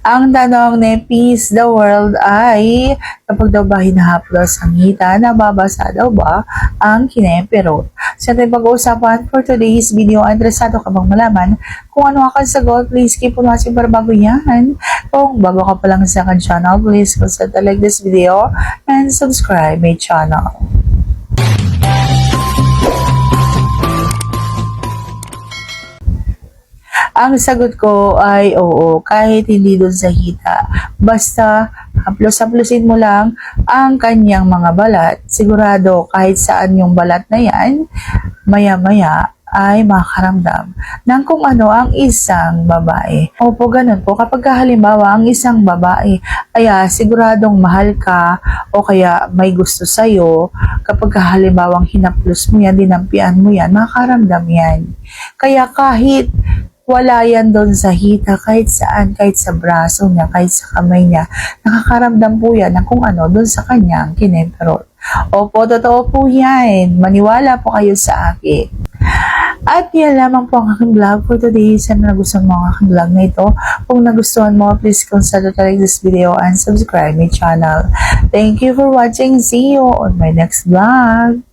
Ang tanong ni Peace the World ay, kapag daw ba hinahaplos ang hita, nababasa daw ba ang kineperot? Sa ating pag-uusapan for today's video, interesado ka bang malaman kung ano ang sagot? Please keep on watching para bago yan. Kung bago ka pa lang sa akin channel, please consider like this video and subscribe my channel. Ang sagot ko ay oo, kahit hindi doon sa hita. Basta haplos-haplosin mo lang ang kanyang mga balat. Sigurado kahit saan yung balat na yan, maya-maya ay makaramdam ng kung ano ang isang babae. Opo, ganun po. Kapag halimbawa ang isang babae ay siguradong mahal ka o kaya may gusto sa'yo, kapag halimbawang hinaplos mo yan, dinampian mo yan, makaramdam yan. Kaya kahit wala yan doon sa hita, kahit saan, kahit sa braso niya, kahit sa kamay niya, nakakaramdam po yan ng kung ano doon sa kanyang kineperot. Opo, totoo po yan. Maniwala po kayo sa akin. At yan lamang po ang aking vlog for today. Sana nagustuhan mo ang aking vlog na ito. Kung nagustuhan mo, please consider to like this video and subscribe my channel. Thank you for watching. See you on my next vlog.